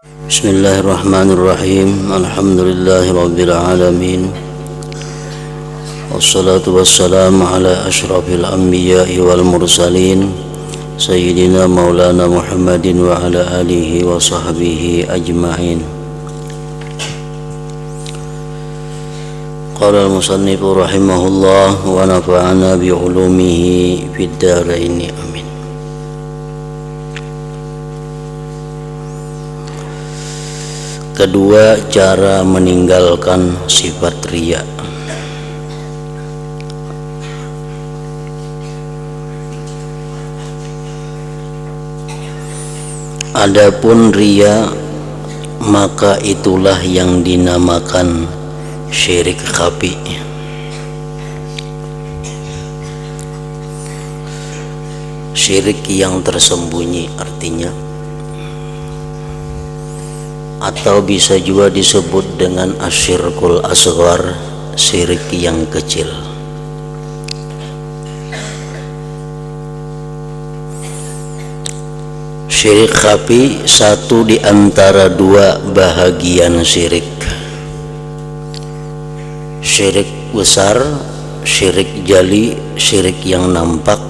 Bismillahirrahmanirrahim. Alhamdulillahirabbil alamin. Wassalatu wassalamu ala asyrafil anbiya'i wal mursalin sayyidina maulana Muhammadin wa ala alihi wa sahbihi ajma'in. Qala al-musannifu rahimahullah wa nafa'ana bi ulumihi fid dharain. Amin. Kedua, cara meninggalkan sifat riya. Adapun riya, maka itulah yang dinamakan syirik khafi. Syirik yang tersembunyi artinya, atau bisa juga disebut dengan asyirkul asghar, syirik yang kecil. Syirik khafi satu di antara dua bahagian syirik. Syirik besar, syirik jali, syirik yang nampak,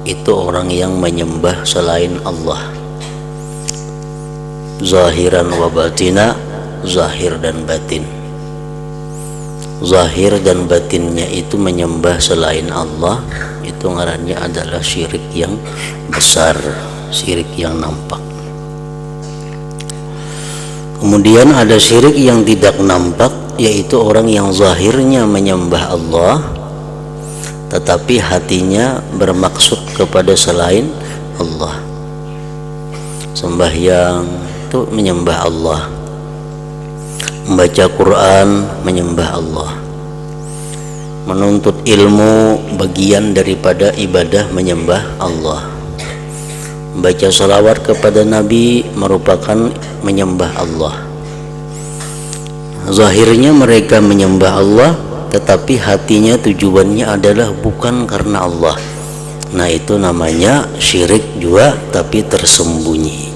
itu orang yang menyembah selain Allah, zahiran wa batina, zahir dan batin. Zahir dan batinnya itu menyembah selain Allah, itu ngarannya adalah syirik yang besar, syirik yang nampak. Kemudian ada syirik yang tidak nampak, yaitu orang yang zahirnya menyembah Allah tetapi hatinya bermaksud kepada selain Allah. Sembahyang itu menyembah Allah, membaca Quran menyembah Allah, menuntut ilmu bagian daripada ibadah menyembah Allah, membaca salawat kepada Nabi merupakan menyembah Allah. Zahirnya mereka menyembah Allah, tetapi hatinya tujuannya adalah bukan karena Allah. Nah, itu namanya syirik juga tapi tersembunyi.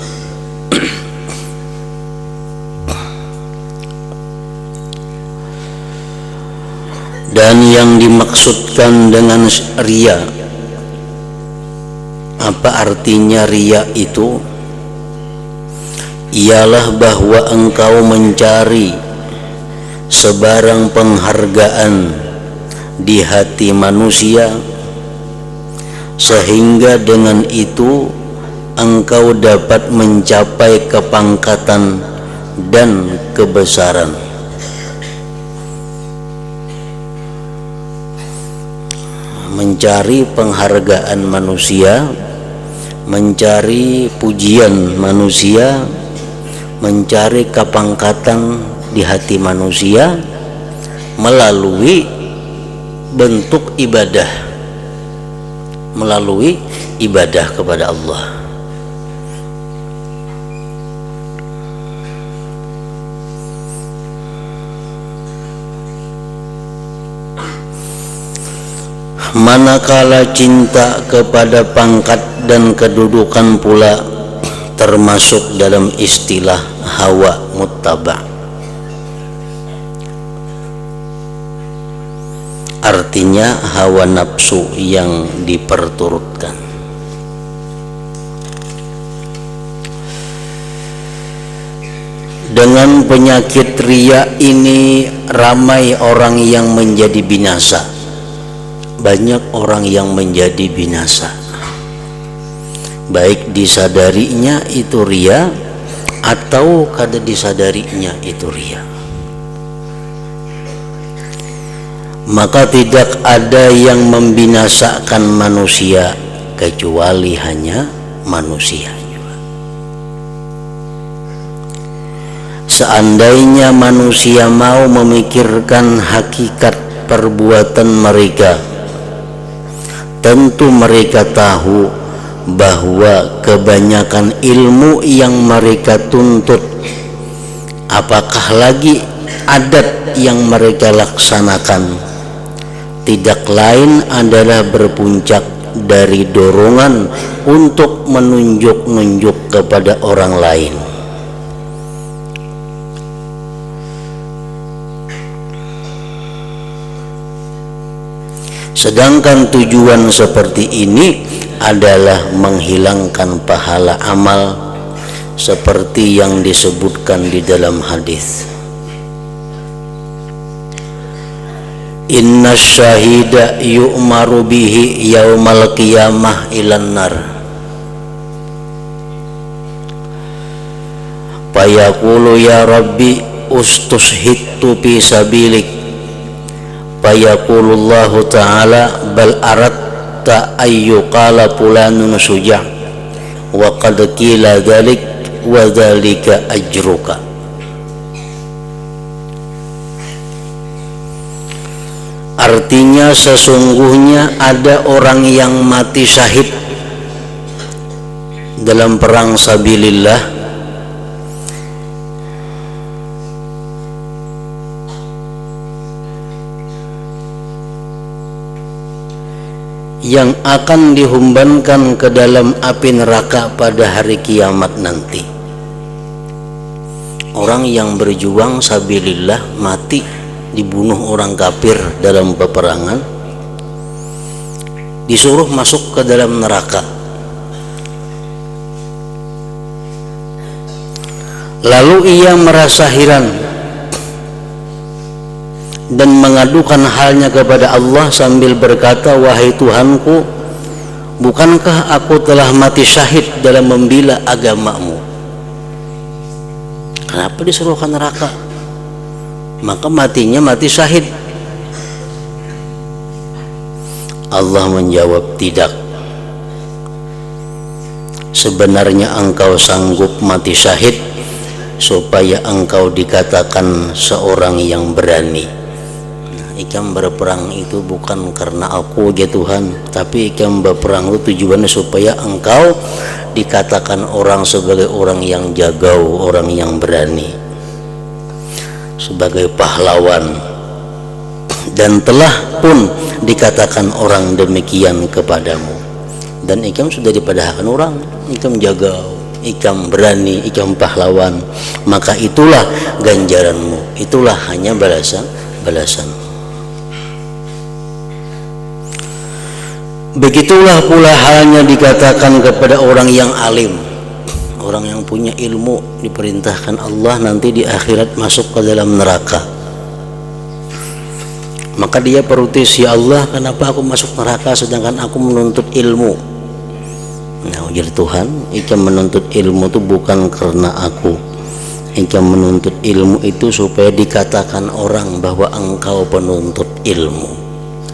Dan yang dimaksudkan dengan riya, apa artinya riya itu? Ialah bahwa engkau mencari sebarang penghargaan di hati manusia, sehingga dengan itu engkau dapat mencapai kepangkatan dan kebesaran. Mencari penghargaan manusia, mencari pujian manusia, mencari kepangkatan di hati manusia melalui bentuk ibadah, melalui ibadah kepada Allah. Manakala cinta kepada pangkat dan kedudukan pula termasuk dalam istilah hawa muttaba'. Artinya hawa nafsu yang diperturutkan. Dengan penyakit riya ini ramai orang yang menjadi binasa. Banyak orang yang menjadi binasa, baik disadarinya itu riya atau kada disadarinya itu riya. Maka tidak ada yang membinasakan manusia kecuali hanya manusia juga. Seandainya manusia mau memikirkan hakikat perbuatan mereka, tentu mereka tahu bahwa kebanyakan ilmu yang mereka tuntut, apakah lagi adat yang mereka laksanakan, tidak lain adalah berpuncak dari dorongan untuk menunjuk-nunjuk kepada orang lain. Sedangkan tujuan seperti ini adalah menghilangkan pahala amal seperti yang disebutkan di dalam hadis. Inna syahida yu'maru bihi yaumal qiyamah ilan nar fayaqulu ya rabbi ustushhidtu fi sabilik fayaqulullahu ta'ala bal aratta ayyuqala fulanun suja' wa qad qila dhalik wa dhalika ajruka. Artinya sesungguhnya ada orang yang mati syahid dalam perang sabilillah yang akan dihumbankan ke dalam api neraka pada hari kiamat nanti. Orang yang berjuang sabilillah mati dibunuh orang kafir dalam peperangan, disuruh masuk ke dalam neraka. Lalu ia merasa heran dan mengadukan halnya kepada Allah sambil berkata, wahai Tuhanku, bukankah aku telah mati syahid dalam membela agamamu? Kenapa disuruh ke neraka? Maka matinya mati syahid. Allah menjawab, tidak. Sebenarnya engkau sanggup mati syahid supaya engkau dikatakan seorang yang berani. Ikam berperang itu bukan karena aku ya Tuhan, tapi ikam berperang itu tujuannya supaya engkau dikatakan orang sebagai orang yang jagau, orang yang berani, sebagai pahlawan, dan telah pun dikatakan orang demikian kepadamu. Dan ikam sudah dipadahkan orang, ikam jagau, ikam berani, ikam pahlawan, maka itulah ganjaranmu, itulah hanya balasan. Begitulah pula halnya dikatakan kepada orang yang alim, orang yang punya ilmu, diperintahkan Allah nanti di akhirat masuk ke dalam neraka. Maka dia protes, ya Allah, kenapa aku masuk neraka sedangkan aku menuntut ilmu? Nah, ujar Tuhan, ikam menuntut ilmu itu bukan karena aku. Ikam menuntut ilmu itu supaya dikatakan orang bahwa engkau penuntut ilmu.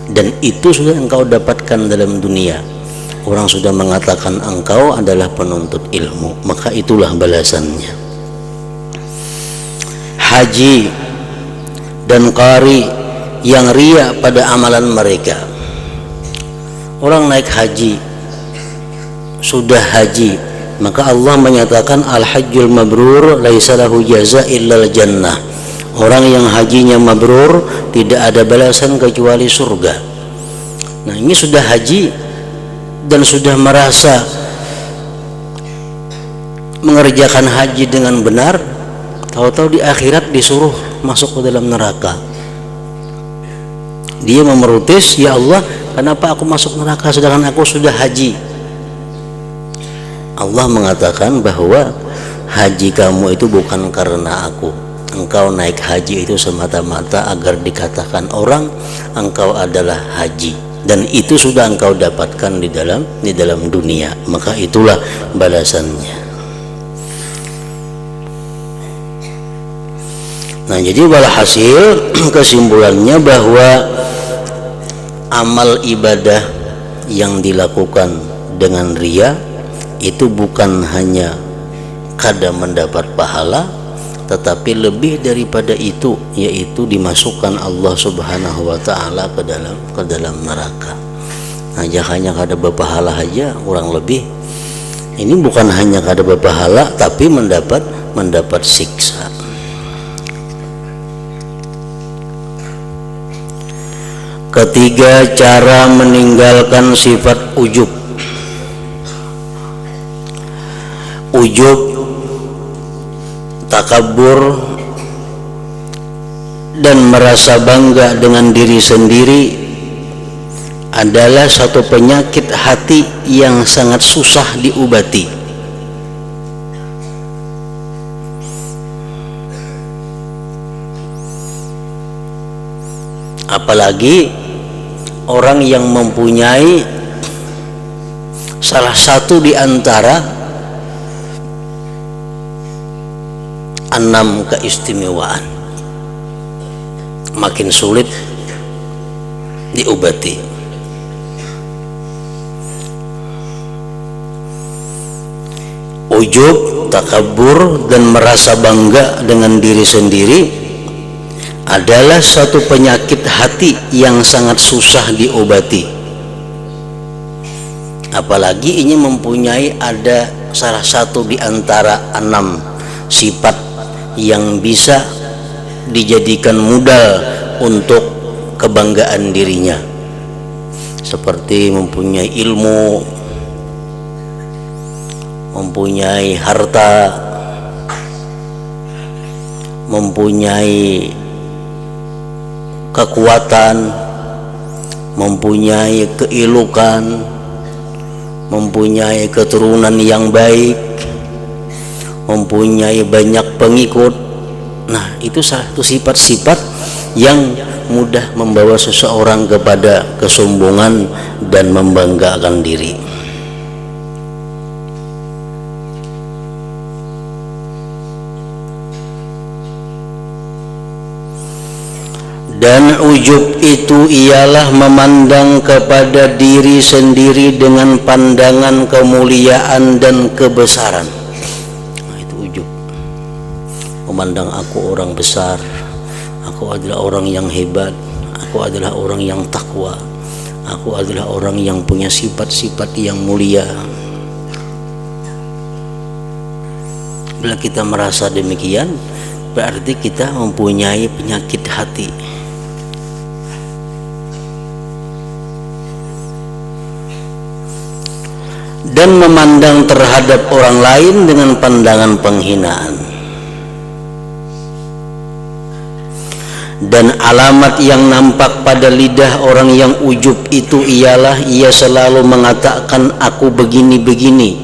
Dan itu sudah engkau dapatkan dalam dunia. Orang sudah mengatakan engkau adalah penuntut ilmu, maka itulah balasannya. Haji dan qari yang ria pada amalan mereka. Orang naik haji, sudah haji, maka Allah menyatakan al-hajjul mabrur laisa lahu jaza illal jannah. Orang yang hajinya mabrur tidak ada balasan kecuali surga. Nah, ini sudah haji dan sudah merasa mengerjakan haji dengan benar, tahu-tahu di akhirat disuruh masuk ke dalam neraka. Dia memerutis, ya Allah, kenapa aku masuk neraka sedangkan aku sudah haji? Allah mengatakan bahwa haji kamu itu bukan karena aku. Engkau naik haji itu semata-mata agar dikatakan orang engkau adalah haji, dan itu sudah engkau dapatkan di dalam dunia, maka itulah balasannya. Nah, jadi walhasil kesimpulannya bahwa amal ibadah yang dilakukan dengan riya itu bukan hanya kadang mendapat pahala, tetapi lebih daripada itu, yaitu dimasukkan Allah Subhanahu wa taala ke dalam neraka. Nah, hanya kada berpahala aja kurang lebih. Ini bukan hanya kada berpahala tapi mendapat siksa. Ketiga, cara meninggalkan sifat ujub. Ujub, takabur, dan merasa bangga dengan diri sendiri adalah satu penyakit hati yang sangat susah diobati. Apalagi orang yang mempunyai salah satu di antara 6 keistimewaan, makin sulit diobati. Ujub, takabur, dan merasa bangga dengan diri sendiri adalah satu penyakit hati yang sangat susah diobati. Apalagi ini mempunyai ada salah satu di antara 6 sifat yang bisa dijadikan modal untuk kebanggaan dirinya, seperti mempunyai ilmu, mempunyai harta, mempunyai kekuatan, mempunyai keelokan, mempunyai keturunan yang baik, mempunyai banyak pengikut. Nah, itu satu sifat-sifat yang mudah membawa seseorang kepada kesombongan dan membanggakan diri. Dan ujub itu ialah memandang kepada diri sendiri dengan pandangan kemuliaan dan kebesaran. Nah, itu ujub. Memandang aku orang besar, aku adalah orang yang hebat, aku adalah orang yang takwa, aku adalah orang yang punya sifat-sifat yang mulia. Bila kita merasa demikian, berarti kita mempunyai penyakit hati. Dan memandang terhadap orang lain dengan pandangan penghinaan. Dan alamat yang nampak pada lidah orang yang ujub itu ialah ia selalu mengatakan aku begini-begini.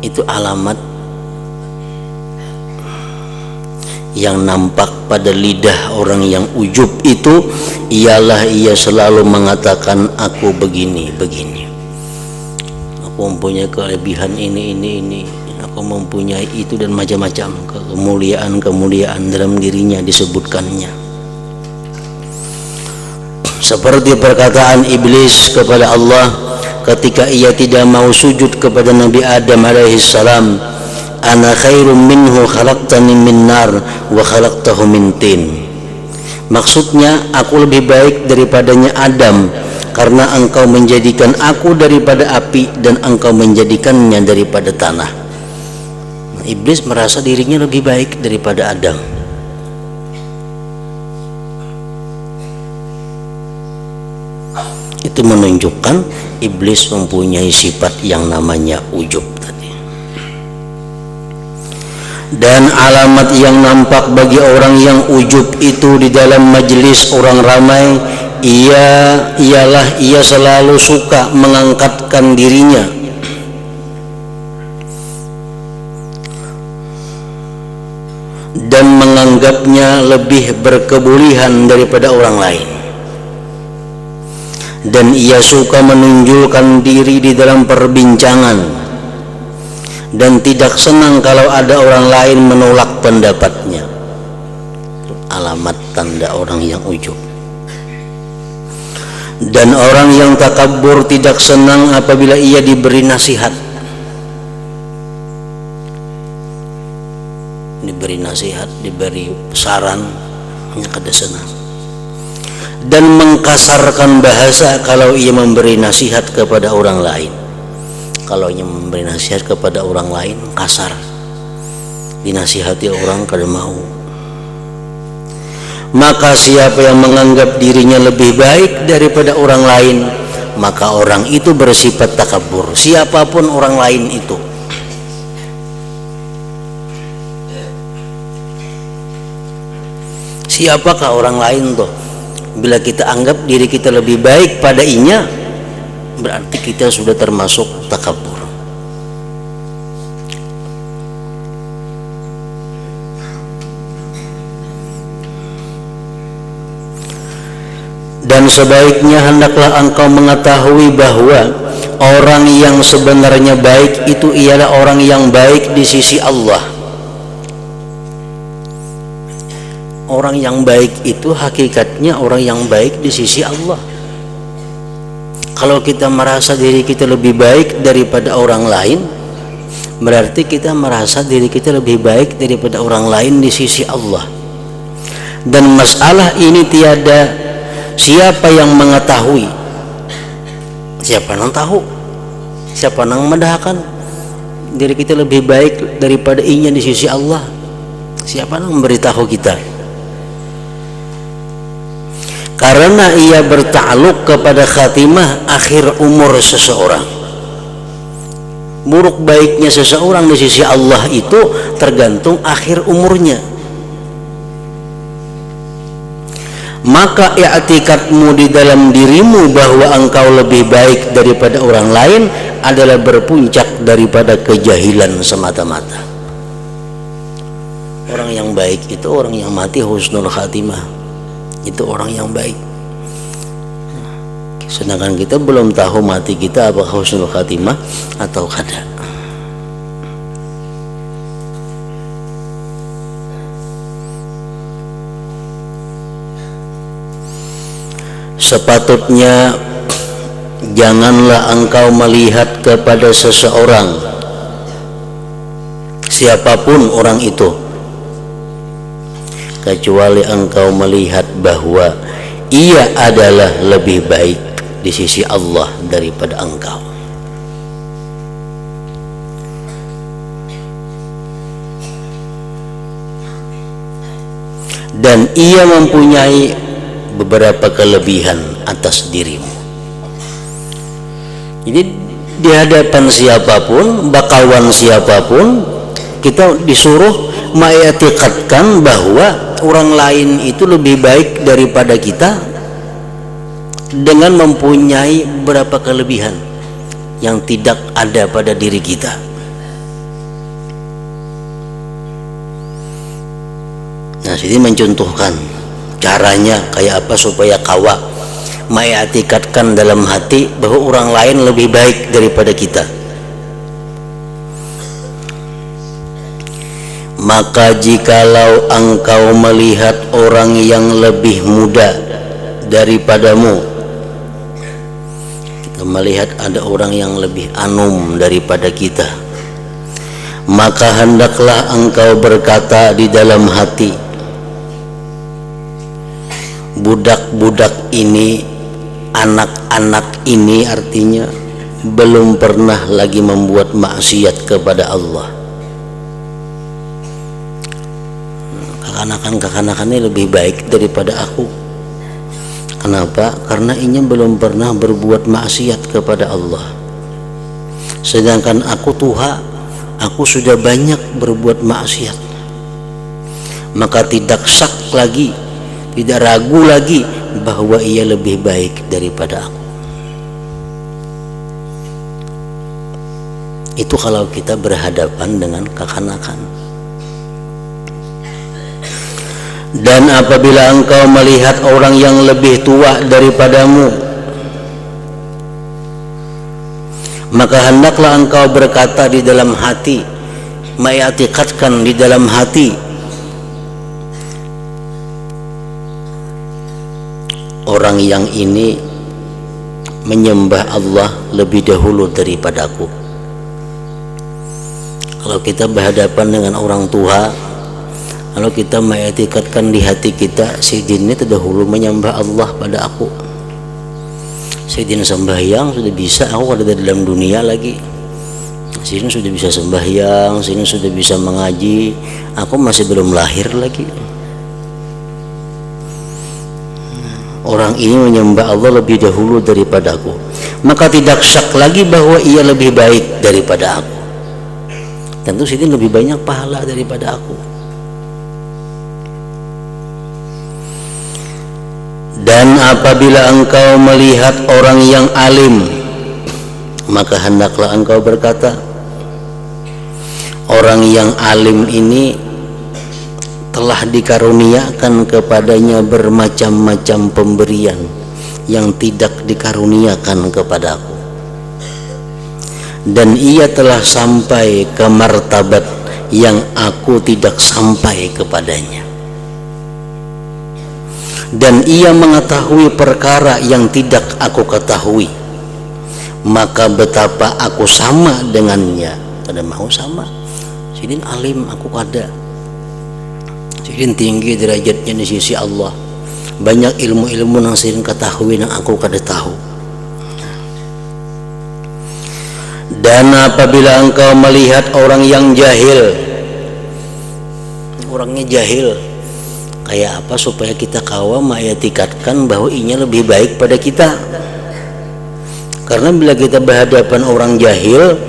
Itu alamat yang nampak pada lidah orang yang ujub itu ialah ia selalu mengatakan aku begini-begini. Aku mempunyai kelebihan ini, aku mempunyai itu dan macam-macam kemuliaan-kemuliaan dalam dirinya disebutkannya. Seperti perkataan iblis kepada Allah ketika ia tidak mau sujud kepada Nabi Adam alaihissalam, ana khairum minhu khalaqtani min nar wa khalaqtahu min tin. Maksudnya, aku lebih baik daripadanya Adam karena engkau menjadikan aku daripada api dan engkau menjadikannya daripada tanah. Iblis merasa dirinya lebih baik daripada Adam. Itu menunjukkan iblis mempunyai sifat yang namanya ujub tadi. Dan alamat yang nampak bagi orang yang ujub itu di dalam majelis orang ramai ialah ia selalu suka mengangkatkan dirinya dan menganggapnya lebih berkebolehan daripada orang lain. Dan ia suka menunjukkan diri di dalam perbincangan dan tidak senang kalau ada orang lain menolak pendapatnya. Alamat tanda orang yang ujub. Dan orang yang takabur tidak senang apabila ia diberi nasihat, diberi nasihat, diberi saran, hanya kada senang. Dan mengkasarkan bahasa kalau ia memberi nasihat kepada orang lain. Kalau ia memberi nasihat kepada orang lain kasar, dinasihati orang kada mau. Maka siapa yang menganggap dirinya lebih baik daripada orang lain, maka orang itu bersifat takabur, siapapun orang lain itu. Siapakah orang lain tuh? Bila kita anggap diri kita lebih baik pada inya, berarti kita sudah termasuk takabur. Dan sebaiknya hendaklah engkau mengetahui bahwa orang yang sebenarnya baik itu ialah orang yang baik di sisi Allah. Orang yang baik itu hakikatnya orang yang baik di sisi Allah. Kalau kita merasa diri kita lebih baik daripada orang lain, berarti kita merasa diri kita lebih baik daripada orang lain di sisi Allah. Dan masalah ini tiada siapa yang mengetahui. Siapa yang tahu? Siapa yang mendahkan diri kita lebih baik daripada inya di sisi Allah? Siapa yang memberitahu kita? Karena ia bertakluk kepada khatimah akhir umur seseorang. Buruk baiknya seseorang di sisi Allah itu tergantung akhir umurnya. Maka i'tikadmu di dalam dirimu bahwa engkau lebih baik daripada orang lain adalah berpuncak daripada kejahilan semata-mata. Orang yang baik itu orang yang mati husnul khatimah. Itu orang yang baik. Sedangkan kita belum tahu mati kita apakah husnul khatimah atau kada. Sepatutnya janganlah engkau melihat kepada seseorang, siapapun orang itu, kecuali engkau melihat bahwa ia adalah lebih baik di sisi Allah daripada engkau. Dan ia mempunyai beberapa kelebihan atas dirimu. Jadi di hadapan siapapun, bakawan siapapun, kita disuruh mengiktikadkan bahwa orang lain itu lebih baik daripada kita dengan mempunyai beberapa kelebihan yang tidak ada pada diri kita. Nah, sini mencontohkan caranya kayak apa supaya kawa mengiktikadkan dalam hati bahwa orang lain lebih baik daripada kita. Maka jikalau engkau melihat orang yang lebih muda daripadamu, kita melihat ada orang yang lebih anum daripada kita, maka hendaklah engkau berkata di dalam hati, budak-budak ini, anak-anak ini, artinya belum pernah lagi membuat maksiat kepada Allah. Kekanakan-kekanakannya lebih baik daripada aku. Kenapa? Karena ini belum pernah berbuat maksiat kepada Allah. Sedangkan aku tua, aku sudah banyak berbuat maksiat. Maka tidak syak lagi, tidak ragu lagi bahwa ia lebih baik daripada aku. Itu kalau kita berhadapan dengan kekanakan. Dan apabila engkau melihat orang yang lebih tua daripadamu, maka hendaklah engkau berkata di dalam hati, mengiktikadkan di dalam hati, orang yang ini menyembah Allah lebih dahulu daripadaku. Kalau kita berhadapan dengan orang tua, kalau kita mengiktikadkan di hati kita, si Din ini terdahulu menyembah Allah pada aku. Si Din sembahyang sudah bisa, aku ada dalam dunia lagi. Si Din sudah bisa sembahyang, si Din sudah bisa mengaji, aku masih belum lahir lagi. Orang ini menyembah Allah lebih dahulu daripada aku, maka tidak syak lagi bahwa ia lebih baik daripada aku. Tentu si Din lebih banyak pahala daripada aku. Dan apabila engkau melihat orang yang alim, maka hendaklah engkau berkata, orang yang alim ini telah dikaruniakan kepadanya bermacam-macam pemberian yang tidak dikaruniakan kepadaku, dan ia telah sampai ke martabat yang aku tidak sampai kepadanya, dan ia mengetahui perkara yang tidak aku ketahui, maka betapa aku sama dengannya. Kada mau sama, sidin alim aku kada, sidin tinggi derajatnya di sisi Allah, banyak ilmu-ilmu yang sidin ketahui yang aku kada tahu. Dan apabila engkau melihat orang yang jahil, orangnya jahil kayak apa supaya kita kawa mengetikatkan bahwa inya lebih baik pada kita. Karena bila kita berhadapan orang jahil,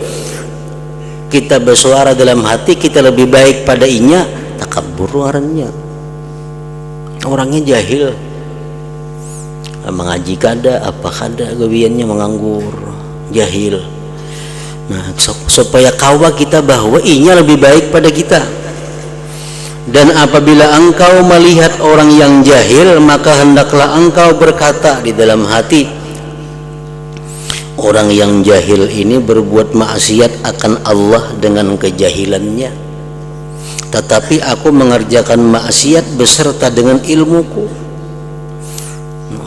kita bersuara dalam hati kita lebih baik pada inya, takabur orangnya. Orangnya jahil, mengaji kada, apa kada, gawiannya menganggur, jahil. Nah, supaya kawa kita bahwa inya lebih baik pada kita. Dan apabila engkau melihat orang yang jahil, maka hendaklah engkau berkata di dalam hati, orang yang jahil ini berbuat maksiat akan Allah dengan kejahilannya, tetapi aku mengerjakan maksiat beserta dengan ilmuku.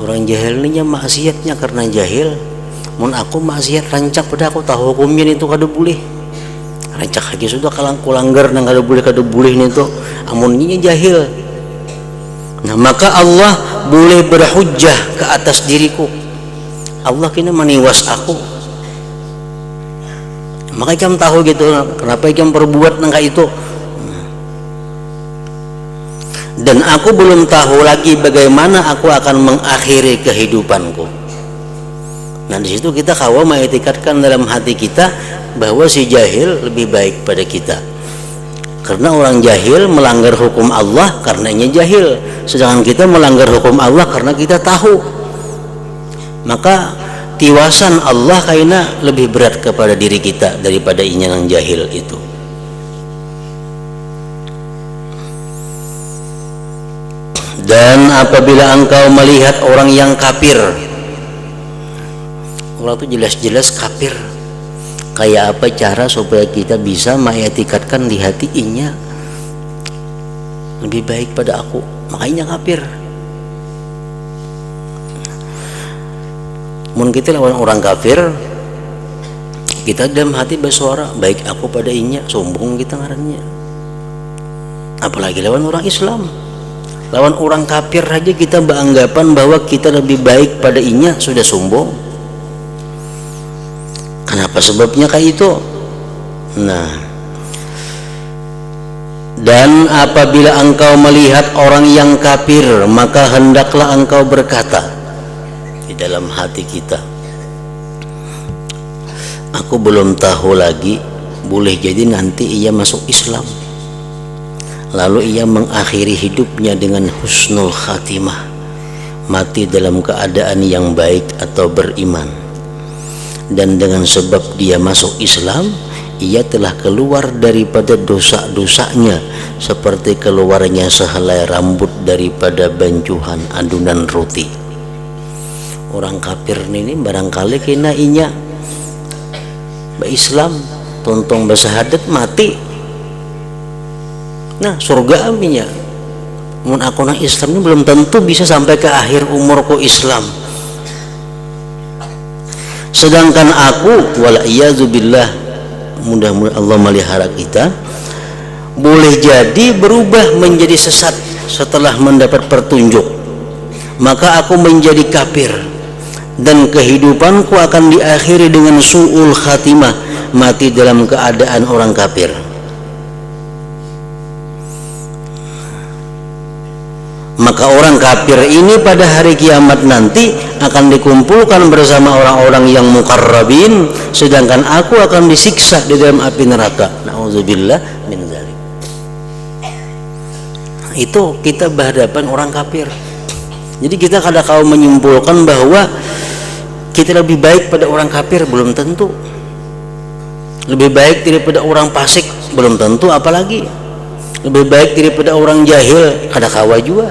Orang jahil ini maksiatnya karena jahil. Mun aku maksiat rancak pada aku tahu hukumnya itu kada boleh, rancak lagi sudah kalang kulanggar nang kada boleh itu amun ini jahil. Nah, maka Allah boleh berhujjah ke atas diriku. Allah kini maniwas aku, maka ikam tahu gitu kenapa ikam perbuat nang itu. Dan aku belum tahu lagi bagaimana aku akan mengakhiri kehidupanku. Nah, di situ kita kawa mengetikatkan dalam hati kita bahwa si jahil lebih baik pada kita. Karena orang jahil melanggar hukum Allah karenanya jahil, sedangkan kita melanggar hukum Allah karena kita tahu. Maka tiwasan Allah kaina lebih berat kepada diri kita daripada inya yang jahil itu. Dan apabila engkau melihat orang yang kafir, orang itu jelas-jelas kafir, kayak apa cara supaya kita bisa mengetikatkan di hati inya lebih baik pada aku, makanya kafir. Mun kita lawan orang kafir, kita dalam hati bersuara baik aku pada inya, sombong kita ngarannya. Apalagi lawan orang Islam, lawan orang kafir aja kita beranggapan bahwa kita lebih baik pada inya, sudah sombong. Kenapa sebabnya kayak itu? Nah, dan apabila engkau melihat orang yang kafir, maka hendaklah engkau berkata di dalam hati kita, aku belum tahu lagi, boleh jadi nanti ia masuk Islam, lalu ia mengakhiri hidupnya dengan husnul khatimah, mati dalam keadaan yang baik atau beriman. Dan dengan sebab dia masuk Islam, ia telah keluar daripada dosa-dosanya seperti keluarnya sehelai rambut daripada bancuhan adunan roti. Orang kafir ini barangkali kena inya Islam, tontong bersahadat mati, nah surga aminya. Mun aku nang Islam ini belum tentu bisa sampai ke akhir umurku Islam. Sedangkan aku walaiyazubillah, mudah-mudahan Allah melihara kita, boleh jadi berubah menjadi sesat setelah mendapat petunjuk, maka aku menjadi kafir dan kehidupanku akan diakhiri dengan su'ul khatimah, mati dalam keadaan orang kafir. Maka orang kafir ini pada hari kiamat nanti akan dikumpulkan bersama orang-orang yang muqarrabin, sedangkan aku akan disiksa di dalam api neraka. Nauzubillah min dzalik. Itu kita berhadapan orang kafir. Jadi kita kadang-kala menyimpulkan bahwa kita lebih baik pada orang kafir, belum tentu. Lebih baik daripada orang fasik, belum tentu. Apalagi lebih baik daripada orang jahil, kadang-kala juga.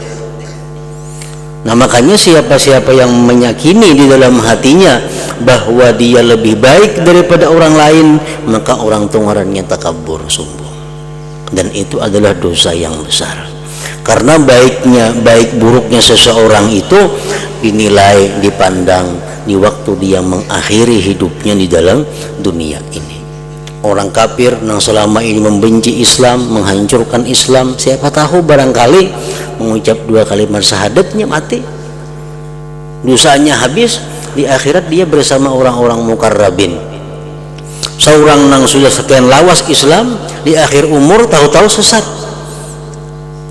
Nah makanya siapa-siapa yang meyakini di dalam hatinya bahwa dia lebih baik daripada orang lain, maka orang itu ngarannya takabur, sombong. Dan itu adalah dosa yang besar. Karena baik buruknya seseorang itu dinilai, dipandang di waktu dia mengakhiri hidupnya di dalam dunia ini. Orang kafir yang selama ini membenci Islam, menghancurkan Islam, siapa tahu barangkali mengucap 2 kalimat syahadatnya mati, dosanya habis, di akhirat dia bersama orang-orang mukarrabin. Seorang yang sudah sekian lawas Islam, di akhir umur tahu-tahu sesat.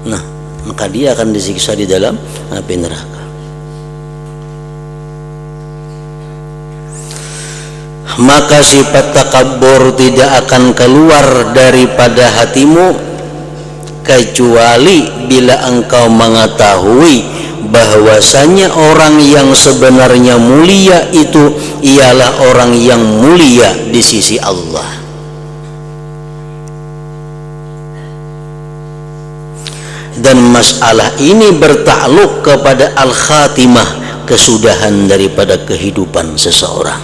Nah, maka dia akan disiksa di dalam api neraka. Maka sifat takabur tidak akan keluar daripada hatimu kecuali bila engkau mengetahui bahwasanya orang yang sebenarnya mulia itu ialah orang yang mulia di sisi Allah. Dan masalah ini bertakluk kepada al-khatimah, kesudahan daripada kehidupan seseorang.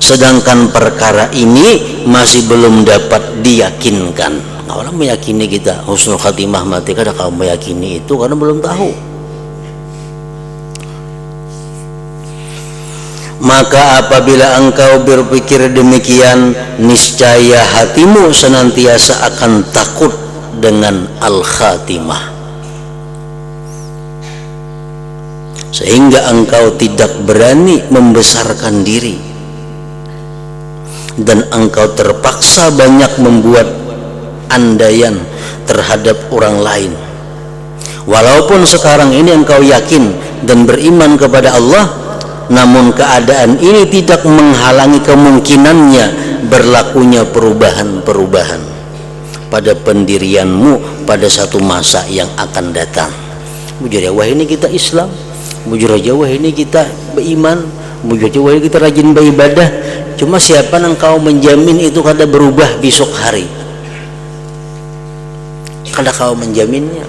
Sedangkan perkara ini masih belum dapat diyakinkan. Orang meyakini kita husnul khatimah mati, kadang kau meyakini itu karena belum tahu. Maka apabila engkau berpikir demikian, niscaya hatimu senantiasa akan takut dengan al-khatimah, sehingga engkau tidak berani membesarkan diri, dan engkau terpaksa banyak membuat andaian terhadap orang lain. Walaupun sekarang ini engkau yakin dan beriman kepada Allah, namun keadaan ini tidak menghalangi kemungkinannya berlakunya perubahan-perubahan pada pendirianmu pada satu masa yang akan datang. Bujur wah ini kita Islam, bujur wah ini kita beriman, bujur wah ini kita rajin beribadah. Cuma siapa yang kau menjamin itu kada berubah besok hari? Kada kau menjaminnya.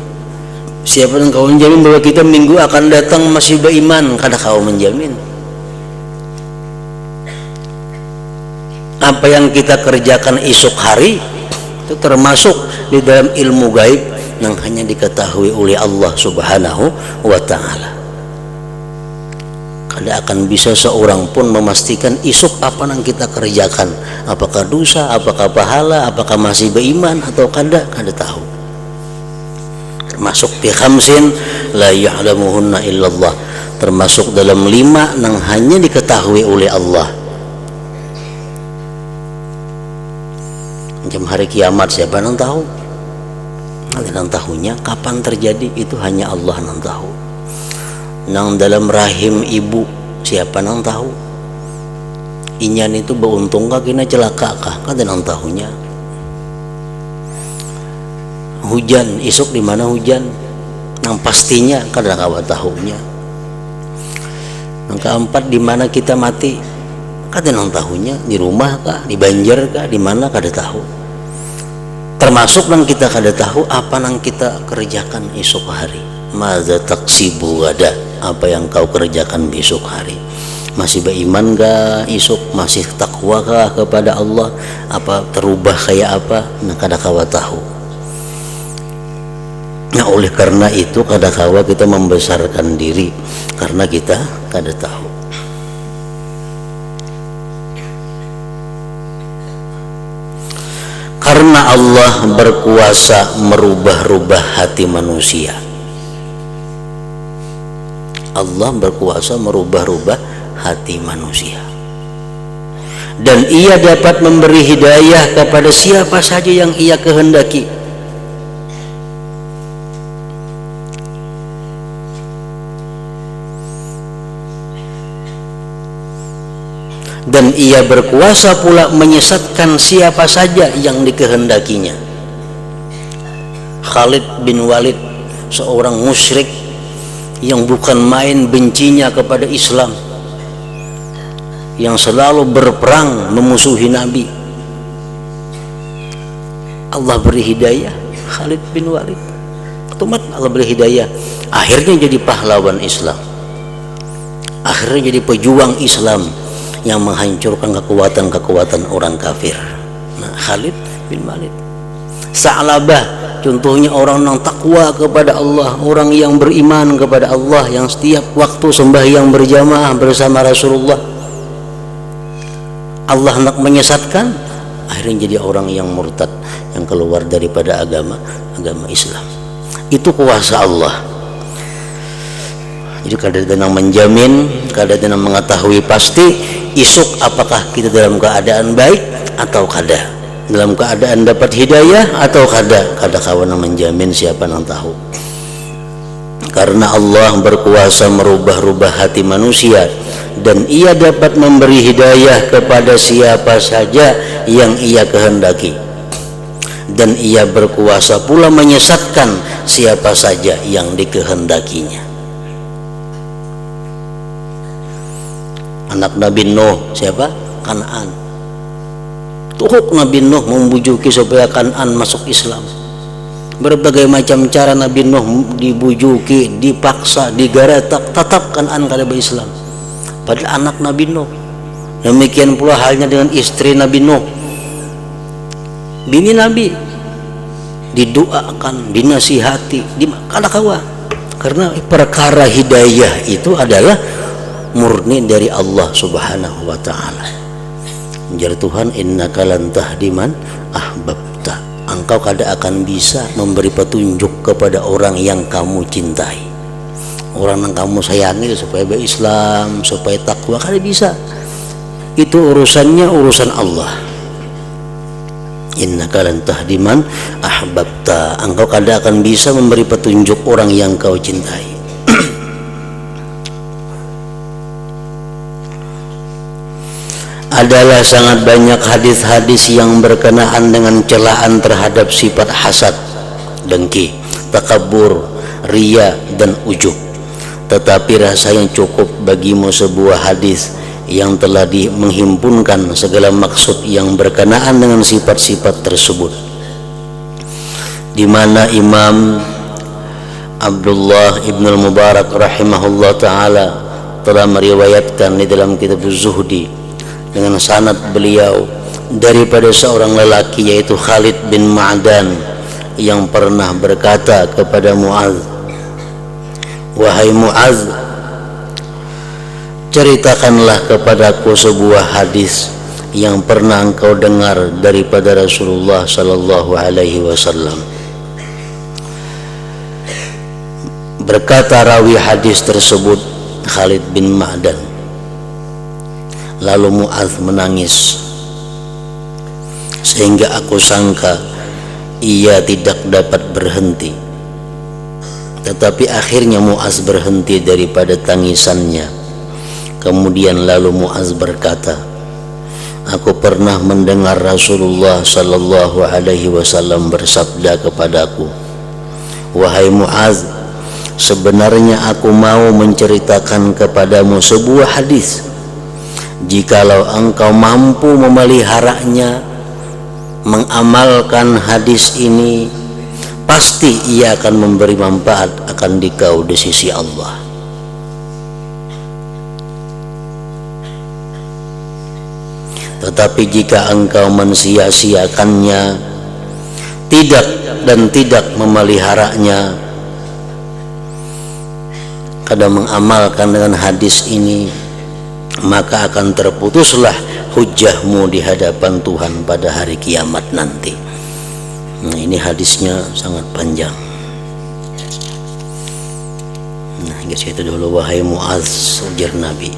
Siapa yang kau menjamin bahwa kita minggu akan datang masih beriman? Kada kau menjamin. Apa yang kita kerjakan esok hari itu termasuk di dalam ilmu gaib yang hanya diketahui oleh Allah Subhanahu wa Ta'ala. Kada akan bisa seorang pun memastikan esok apa yang kita kerjakan, apakah dosa, apakah pahala, apakah masih beriman atau kada tahu. Termasuk fi khamsin la ya'lamuhunna illallah, termasuk dalam 5 yang hanya diketahui oleh Allah. Macam hari kiamat, siapa yang tahu? Ada yang tahunya, kapan terjadi itu hanya Allah yang tahu. Nang dalam rahim ibu, siapa yang tahu? Inyan itu beruntung kah kena celaka kah? Kada nang tahunya. Hujan, esok di mana hujan? Nang pastinya kada kawa tahunya. Nang keempat, di mana kita mati? Kada nang tahunya. Di rumah kah? Di Banjar kah? Di mana kada tahu. Termasuk yang kita kada tahu apa yang kita kerjakan esok hari. Madza taksibu gada, apa yang kau kerjakan besok hari. Masih beriman kah esok? Masih takwa kah kepada Allah? Apa terubah kayak apa? Nah kada kawa tahu. Nah oleh karena itu kada kawa kita membesarkan diri karena kita kada tahu. Karena Allah berkuasa merubah-rubah hati manusia. Allah berkuasa merubah-rubah hati manusia. Dan ia dapat memberi hidayah kepada siapa saja yang ia kehendaki. Dan ia berkuasa pula menyesatkan siapa saja yang dikehendakinya. Khalid bin Walid, seorang musyrik yang bukan main bencinya kepada Islam, yang selalu berperang memusuhi Nabi. Allah beri hidayah Khalid bin Walid, otomatis Allah beri hidayah, akhirnya jadi pahlawan Islam, akhirnya jadi pejuang Islam yang menghancurkan kekuatan-kekuatan orang kafir. Nah, Khalid bin Walid. Sa'labah contohnya orang yang takwa kepada Allah, orang yang beriman kepada Allah, yang setiap waktu sembahyang berjamaah bersama Rasulullah. Allah hendak menyesatkan, akhirnya jadi orang yang murtad, yang keluar daripada agama Islam. Itu kuasa Allah. Jadi kadang-kadang menjamin, kadang-kadang mengetahui pasti isuk apakah kita dalam keadaan baik atau kada, dalam keadaan dapat hidayah atau kada kawan menjamin, siapa yang tahu. Karena Allah berkuasa merubah-rubah hati manusia, dan ia dapat memberi hidayah kepada siapa saja yang ia kehendaki, dan ia berkuasa pula menyesatkan siapa saja yang dikehendakinya. Anak Nabi Nuh siapa? Kan'an. Tuhuk Nabi Nuh membujuki supaya Kan'an masuk Islam. Berbagai macam cara Nabi Nuh dibujuki, dipaksa, digaratak, tetap Kan'an kada berislam. Padahal anak Nabi Nuh. Demikian pula halnya dengan istri Nabi Nuh, bini Nabi, didoakan, dinasihati, kada kawa. Karena perkara hidayah itu adalah murni dari Allah Subhanahu wa ta'ala. Menjadi Tuhan, innaka lan tahdi man ahbabta, engkau kada akan bisa memberi petunjuk kepada orang yang kamu cintai, orang yang kamu sayangi supaya berislam, supaya takwa, kada bisa. Itu urusannya urusan Allah. Innaka lan tahdi man ahbabta, engkau kada akan bisa memberi petunjuk orang yang kau cintai. Adalah sangat banyak hadis-hadis yang berkenaan dengan celaan terhadap sifat hasad, dengki, takabur, riya dan ujub. Tetapi rasanya cukup bagimu sebuah hadis yang telah menghimpunkan segala maksud yang berkenaan dengan sifat-sifat tersebut, di mana Imam Abdullah ibn al-Mubarak rahimahullah ta'ala telah meriwayatkan di dalam kitab Zuhdi dengan sanad beliau daripada seorang lelaki, yaitu Khalid bin Ma'dan, yang pernah berkata kepada Mu'adz, wahai Mu'adz, ceritakanlah kepadaku sebuah hadis yang pernah engkau dengar daripada Rasulullah sallallahu alaihi wasallam. Berkata rawi hadis tersebut, Khalid bin Ma'dan. Lalu Mu'adz menangis, sehingga aku sangka ia tidak dapat berhenti. Tetapi akhirnya Mu'adz berhenti daripada tangisannya. Kemudian lalu Mu'adz berkata, aku pernah mendengar Rasulullah sallallahu alaihi wasallam bersabda kepadaku, wahai Mu'adz, sebenarnya aku mau menceritakan kepadamu sebuah hadis. Jikalau engkau mampu memeliharanya, mengamalkan hadis ini, pasti ia akan memberi manfaat akan dikau di sisi Allah. Tetapi jika engkau mensia-siakannya, tidak memeliharanya, kadang mengamalkan dengan hadis ini, maka akan terputuslah hujjahmu di hadapan Tuhan pada hari kiamat nanti. Nah, ini hadisnya sangat panjang. Nah, hingga situ dulu, wahai Mu'adz, ujar Nabi.